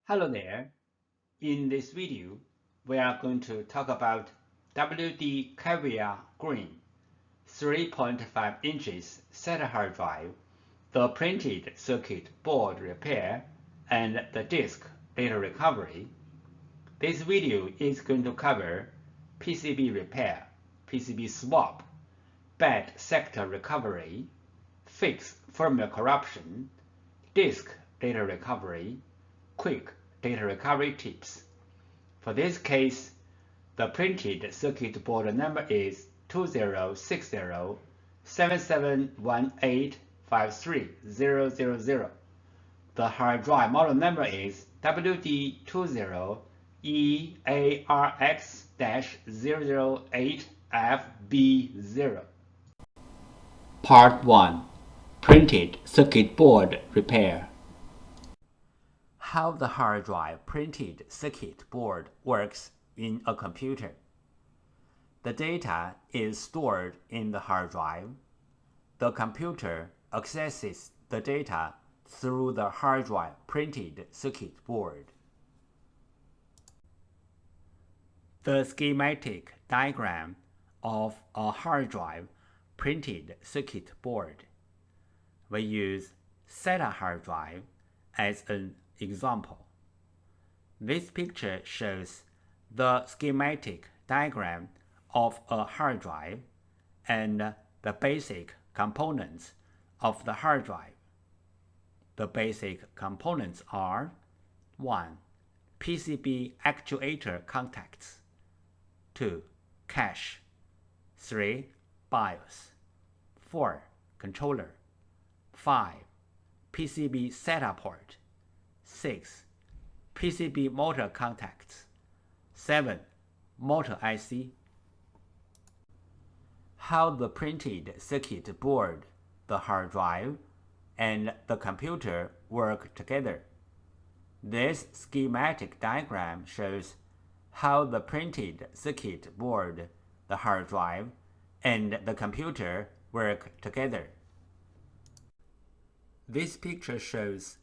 Hello there. In this video, we are going to talk about WD Caviar Green 3.5 inches SATA hard drive, the printed circuit board repair, and the disk data recovery. This video is going to cover PCB repair, PCB swap, bad sector recovery, fix firmware corruption, disk data recovery, quick data recovery tips. For this case, the printed circuit board number is 206077185300. The hard drive model number is WD20EARX-008FB0. Part 1. Printed circuit board repair. How the hard drive printed circuit board works in a computer. The data is stored in the hard drive. The computer accesses the data through the hard drive printed circuit board. The schematic diagram of a hard drive printed circuit board. We use SATA hard drive as an example. This picture shows the schematic diagram of a hard drive and the basic components of the hard drive. The basic components are 1. PCB actuator contacts, 2. Cache, 3. BIOS, 4. Controller, 5. PCB SATA port, 6. PCB motor contacts, 7. Motor IC. How the printed circuit board, the hard drive, and the computer work together. This schematic diagram shows how the printed circuit board, the hard drive, and the computer work together. This picture shows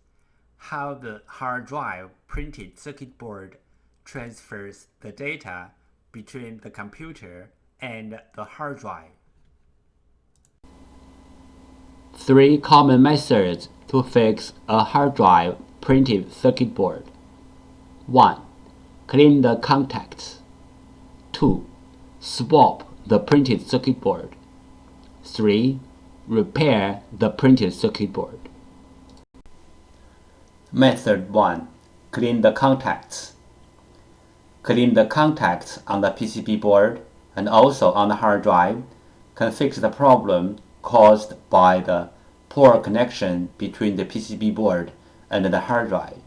how the hard drive printed circuit board transfers the data between the computer and the hard drive. 3 common methods to fix a hard drive printed circuit board. 1. Clean the contacts. 2. Swap the printed circuit board. 3. Repair the printed circuit board. Method 1. Clean the contacts. Clean the contacts on the PCB board and also on the hard drive can fix the problem caused by the poor connection between the PCB board and the hard drive.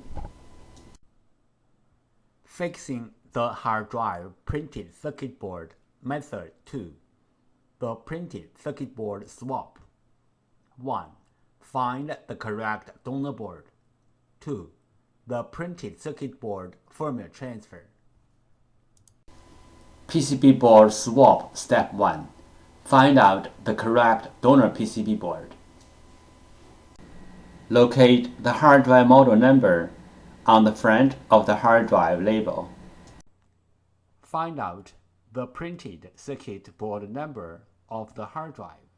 Fixing the hard drive printed circuit board. Method 2. The printed circuit board swap. 1. Find the correct donor board. 2. The printed circuit board firmware transfer. PCB board swap. Step 1. Find out the correct donor PCB board. Locate the hard drive model number on the front of the hard drive label. Find out the printed circuit board number of the hard drive.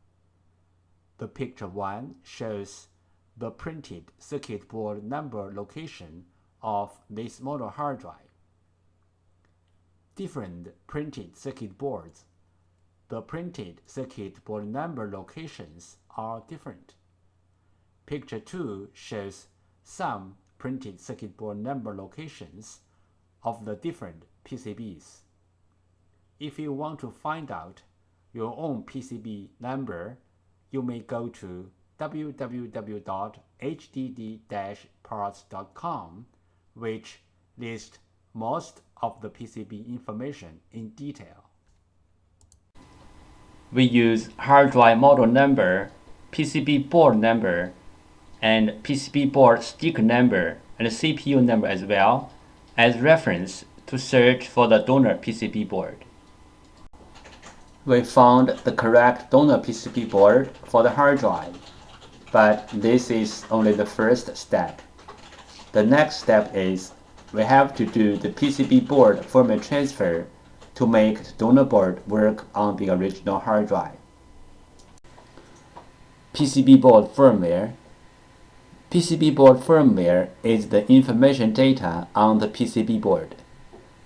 The picture 1 shows the printed circuit board number location of this model hard drive. Different printed circuit boards. The printed circuit board number locations are different. Picture 2 shows some printed circuit board number locations of the different PCBs. If you want to find out your own PCB number, you may go to www.hddparts.com, which lists most of the PCB information in detail. We use hard drive model number, PCB board number, and PCB board sticker number and CPU number as well as reference to search for the donor PCB board. We found the correct donor PCB board for the hard drive, but this is only the first step. The next step is we have to do the PCB board firmware transfer to make the donor board work on the original hard drive. PCB board firmware. PCB board firmware is the information data on the PCB board.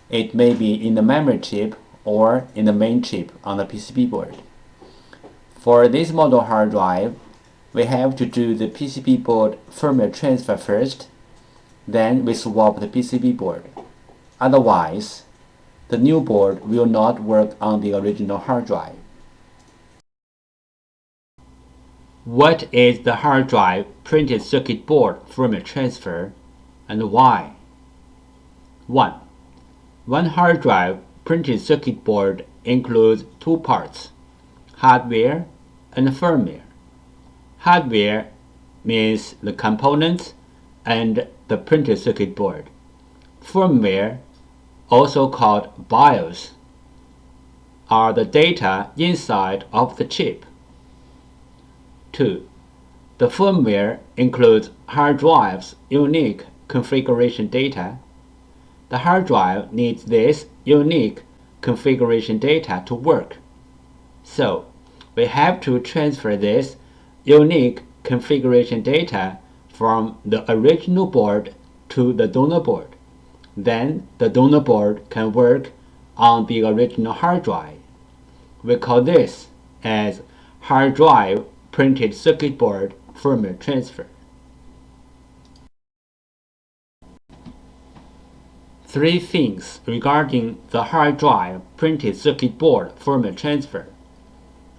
It may be in the memory chip or in the main chip on the PCB board. For this model hard drive, we have to do the PCB board firmware transfer first, then we swap the PCB board. Otherwise, the new board will not work on the original hard drive. What is the hard drive printed circuit board firmware transfer and why? 1. One hard drive printed circuit board includes two parts, hardware and firmware. Hardware means the components and the printed circuit board. Firmware, also called BIOS, are the data inside of the chip. 2. The firmware includes hard drive's unique configuration data. The hard drive needs this unique configuration data to work. So, we have to transfer this unique configuration data from the original board to the donor board. Then the donor board can work on the original hard drive. We call this as hard drive printed circuit board firmware transfer. 3 things regarding the hard drive printed circuit board firmware transfer.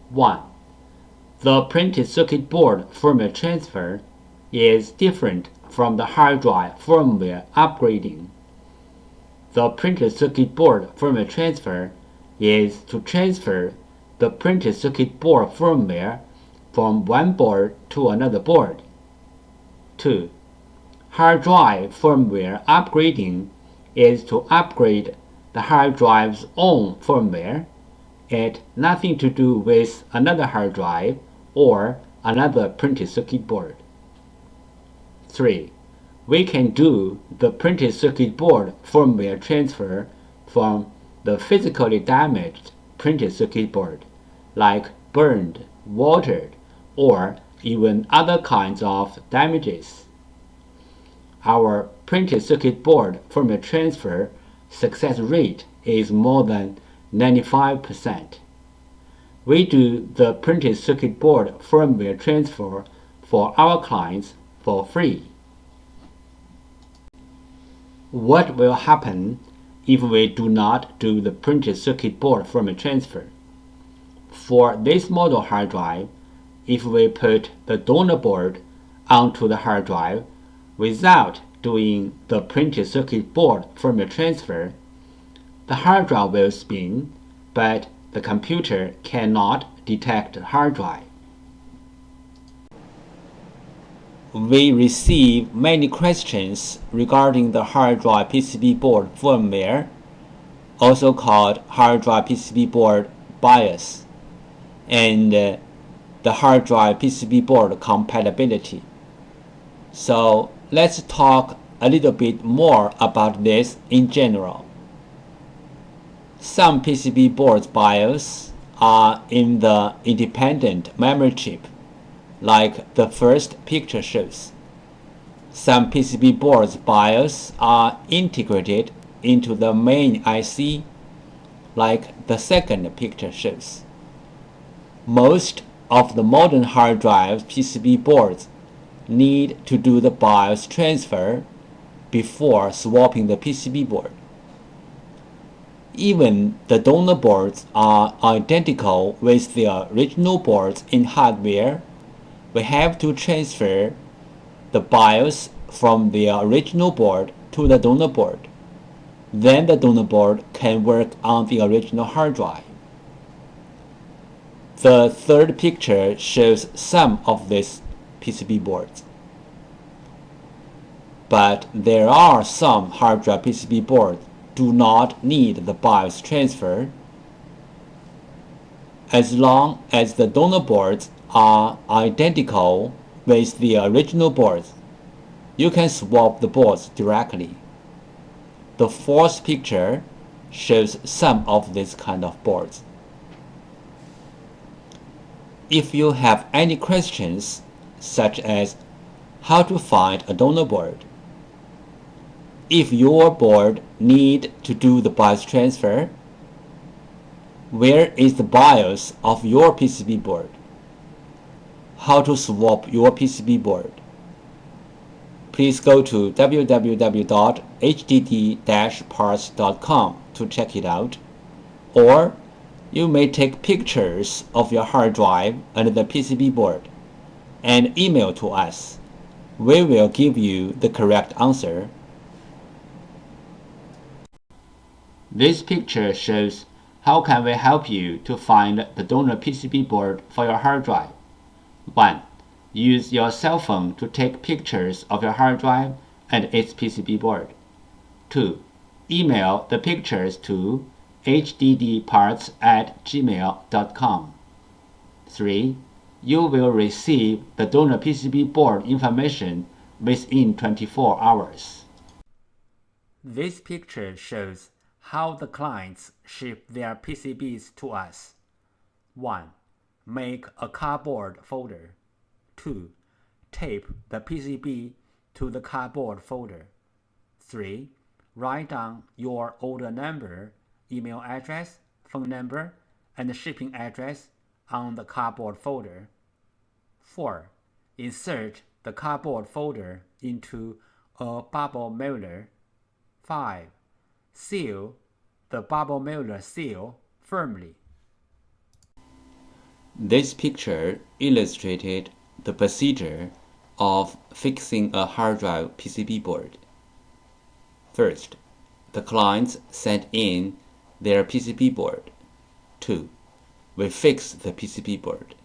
1. The printed circuit board firmware transfer is different from the hard drive firmware upgrading. The printed circuit board firmware transfer is to transfer the printed circuit board firmware from one board to another board. 2. Hard drive firmware upgrading is to upgrade the hard drive's own firmware. It has nothing to do with another hard drive or another printed circuit board. 3. We can do the printed circuit board firmware transfer from the physically damaged printed circuit board, like burned, watered, or even other kinds of damages. Our printed circuit board firmware transfer success rate is more than 95%. We do the printed circuit board firmware transfer for our clients for free. What will happen if we do not do the printed circuit board firmware transfer? For this model hard drive, if we put the donor board onto the hard drive without doing the printed circuit board firmware transfer, the hard drive will spin, but the computer cannot detect the hard drive. We receive many questions regarding the hard drive PCB board firmware, also called hard drive PCB board BIOS, and the hard drive PCB board compatibility. So let's talk a little bit more about this in general. Some PCB boards BIOS are in the independent memory chip, like the first picture shows. Some PCB boards BIOS are integrated into the main IC, like the second picture shows. Most of the modern hard drive PCB boards need to do the BIOS transfer before swapping the PCB board. Even the donor boards are identical with the original boards in hardware. We have to transfer the BIOS from the original board to the donor board. Then the donor board can work on the original hard drive. The third picture shows some of these PCB boards. But there are some hard drive PCB boards do not need the BIOS transfer. As long as the donor boards are identical with the original boards, you can swap the boards directly. The fourth picture shows some of these kind of boards. If you have any questions, such as how to find a donor board, if your board need to do the BIOS transfer, where is the BIOS of your PCB board, how to swap your PCB board, please go to www.hddparts.com to check it out, or you may take pictures of your hard drive and the PCB board and email to us. We will give you the correct answer. This picture shows how can we help you to find the donor PCB board for your hard drive. 1. Use your cell phone to take pictures of your hard drive and its PCB board. 2. Email the pictures to hddparts@gmail.com. 3. You will receive the donor PCB board information within 24 hours. This picture shows how the clients ship their PCBs to us. 1. Make a cardboard folder. 2. Tape the PCB to the cardboard folder. 3. Write down your order number, email address, phone number, and shipping address on the cardboard folder. 4. Insert the cardboard folder into a bubble mailer. 5. Seal the bubble mailer seal firmly. This picture illustrated the procedure of fixing a hard drive PCB board. First, the clients sent in their PCB board. 2. We fix the PCB board.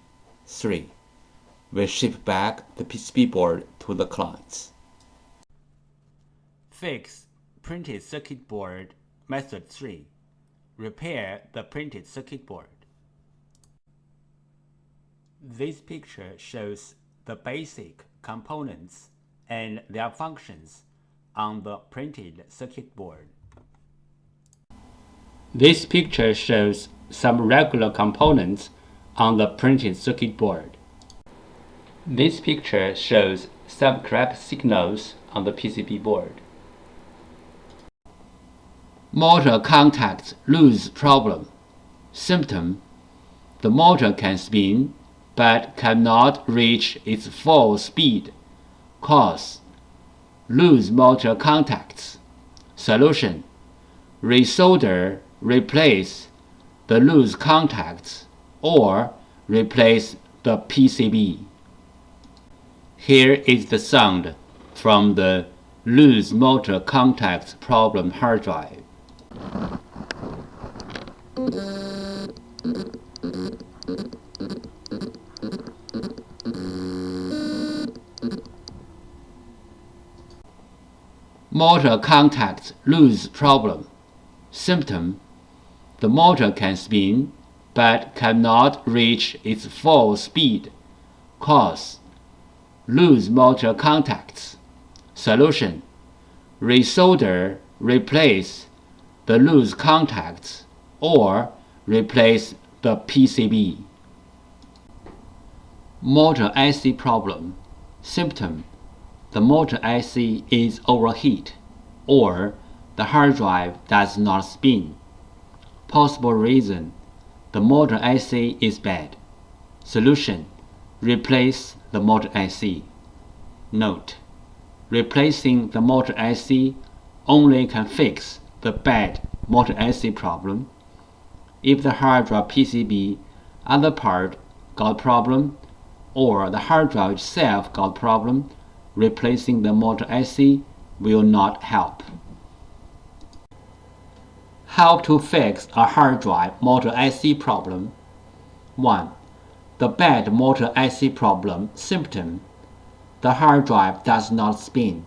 3. We ship back the PCB board to the clients. Fix printed circuit board. Method 3. Repair the printed circuit board. This picture shows the basic components and their functions on the printed circuit board. This picture shows some regular components on the printed circuit board. This picture shows some correct signals on the PCB board. Motor contacts lose problem. Symptom: the motor can spin but cannot reach its full speed. Cause: loose motor contacts. Solution: resolder, replace the loose contacts or replace the PCB. Here is the sound from the loose motor contacts problem hard drive. Motor contacts lose problem. Symptom: the motor can spin but cannot reach its full speed. Cause: loose motor contacts. Solution: resolder, replace the loose contacts or replace the PCB. Motor IC problem. Symptom: the motor IC is overheat or the hard drive does not spin. Possible reason: the motor IC is bad. Solution: replace the motor IC. Note: replacing the motor IC only can fix the bad motor IC problem. If the hard drive PCB other part got problem or the hard drive itself got problem, replacing the motor IC will not help. How to fix a hard drive motor IC problem. 1. The bad motor IC problem. Symptom: the hard drive does not spin.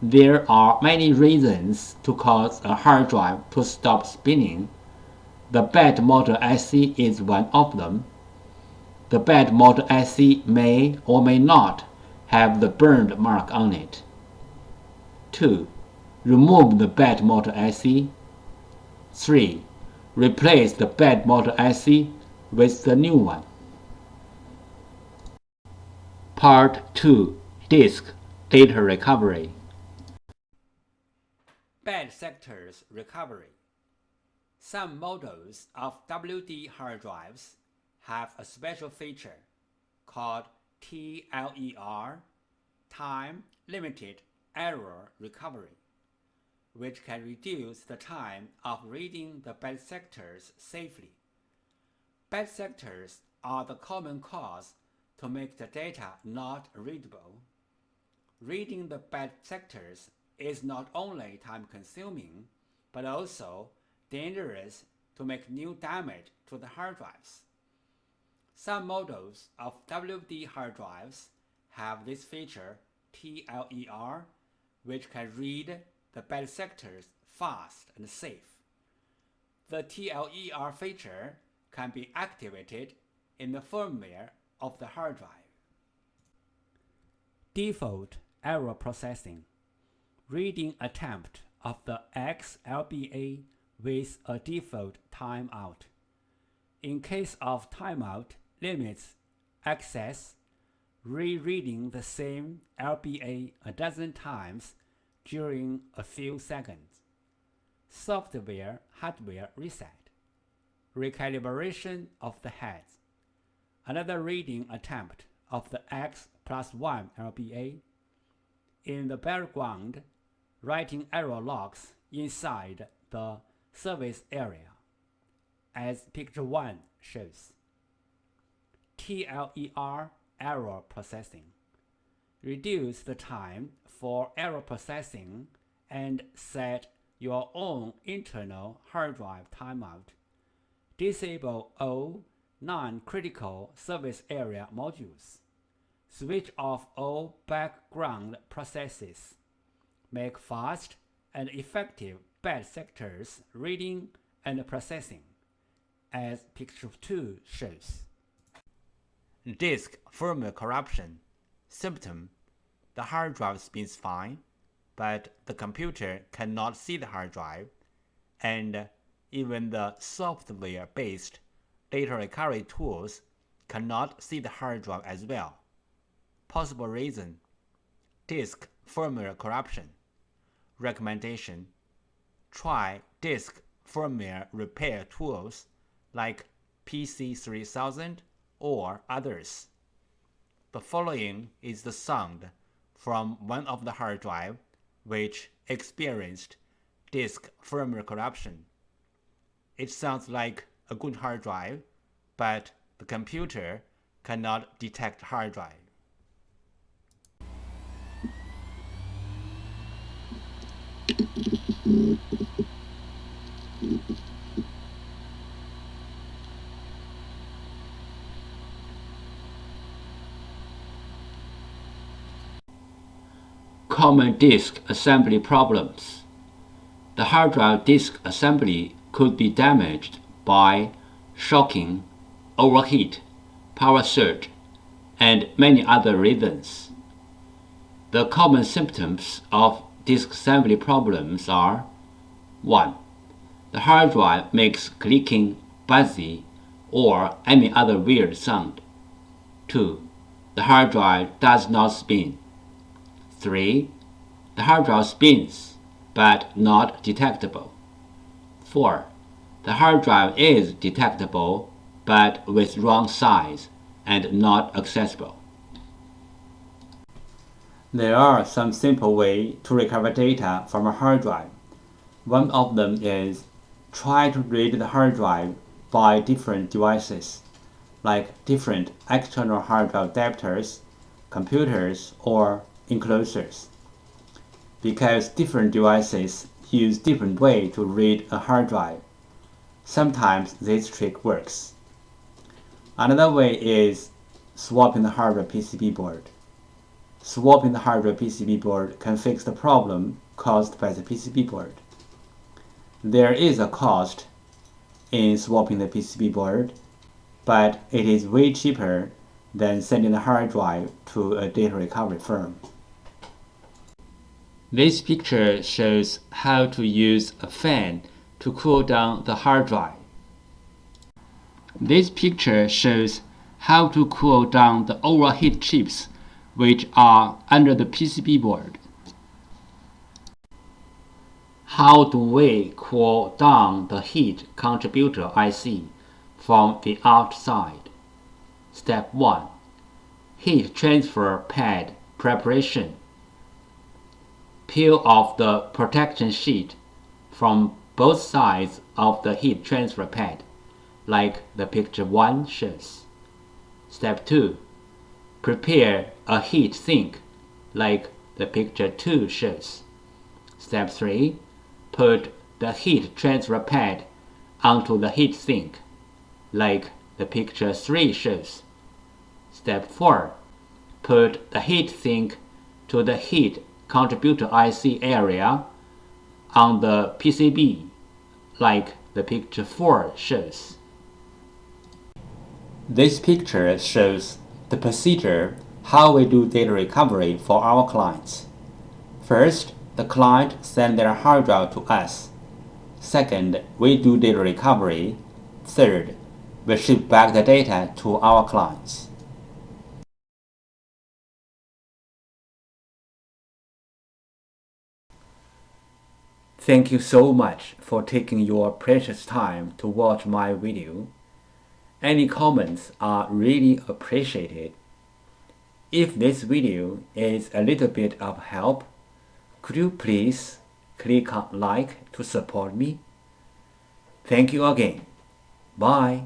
There are many reasons to cause a hard drive to stop spinning. The bad motor IC is one of them. The bad motor IC may or may not have the burned mark on it. 2. Remove the bad motor IC. 3. Replace the bad motor IC with the new one. Part 2. Disk Data Recovery. Bad sectors recovery. Some models of WD hard drives have a special feature called TLER, Time Limited Error Recovery, which can reduce the time of reading the bad sectors safely. Bad sectors are the common cause to make the data not readable. Reading the bad sectors is not only time-consuming, but also dangerous to make new damage to the hard drives. Some models of WD hard drives have this feature TLER, which can read the bad sectors fast and safe. The TLER feature can be activated in the firmware of the hard drive. Default error processing. Reading attempt of the XLBA with a default timeout. In case of timeout limits access, rereading the same LBA a dozen times during a few seconds. Software-hardware reset. Recalibration of the heads. Another reading attempt of the X+1 LBA. In the background, writing error logs inside the service area, as picture 1 shows. TLER error processing. Reduce the time for error processing and set your own internal hard drive timeout. Disable all non-critical service area modules. Switch off all background processes. Make fast and effective bad sectors reading and processing, as picture 2 shows. Disk firmware corruption. Symptom: the hard drive spins fine, but the computer cannot see the hard drive, and even the software-based data recovery tools cannot see the hard drive as well. Possible reason: disk firmware corruption. Recommendation: try disk firmware repair tools like PC3000 or others. The following is the sound from one of the hard drive which experienced disk firmware corruption. It sounds like a good hard drive, but the computer cannot detect hard drive. Common disk assembly problems. The hard drive disk assembly could be damaged by shocking, overheat, power surge, and many other reasons. The common symptoms of disk assembly problems are: 1. The hard drive makes clicking, buzzy, or any other weird sound. 2. The hard drive does not spin. 3. The hard drive spins, but not detectable. 4. The hard drive is detectable, but with wrong size and not accessible. There are some simple ways to recover data from a hard drive. One of them is try to read the hard drive by different devices, like different external hard drive adapters, computers, or enclosures. Because different devices use different ways to read a hard drive, sometimes this trick works. Another way is swapping the hardware PCB board. Swapping the hardware PCB board can fix the problem caused by the PCB board. There is a cost in swapping the PCB board, but it is way cheaper than sending the hard drive to a data recovery firm. This picture shows how to use a fan to cool down the hard drive. This picture shows how to cool down the overheat chips which are under the PCB board. How do we cool down the heat contributor IC from the outside? Step 1. Heat transfer pad preparation. Peel off the protection sheet from both sides of the heat transfer pad, like the picture 1 shows. Step 2. Prepare a heat sink, like the picture 2 shows. Step 3. Put the heat transfer pad onto the heat sink, like the picture 3 shows. Step 4. Put the heat sink to the heat contributor IC area on the PCB, like the picture 4 shows. This picture shows the procedure how we do data recovery for our clients. First, the client sends their hard drive to us. Second, we do data recovery. Third, we ship back the data to our clients. Thank you so much for taking your precious time to watch my video. Any comments are really appreciated. If this video is a little bit of help, could you please click on like to support me? Thank you again. Bye.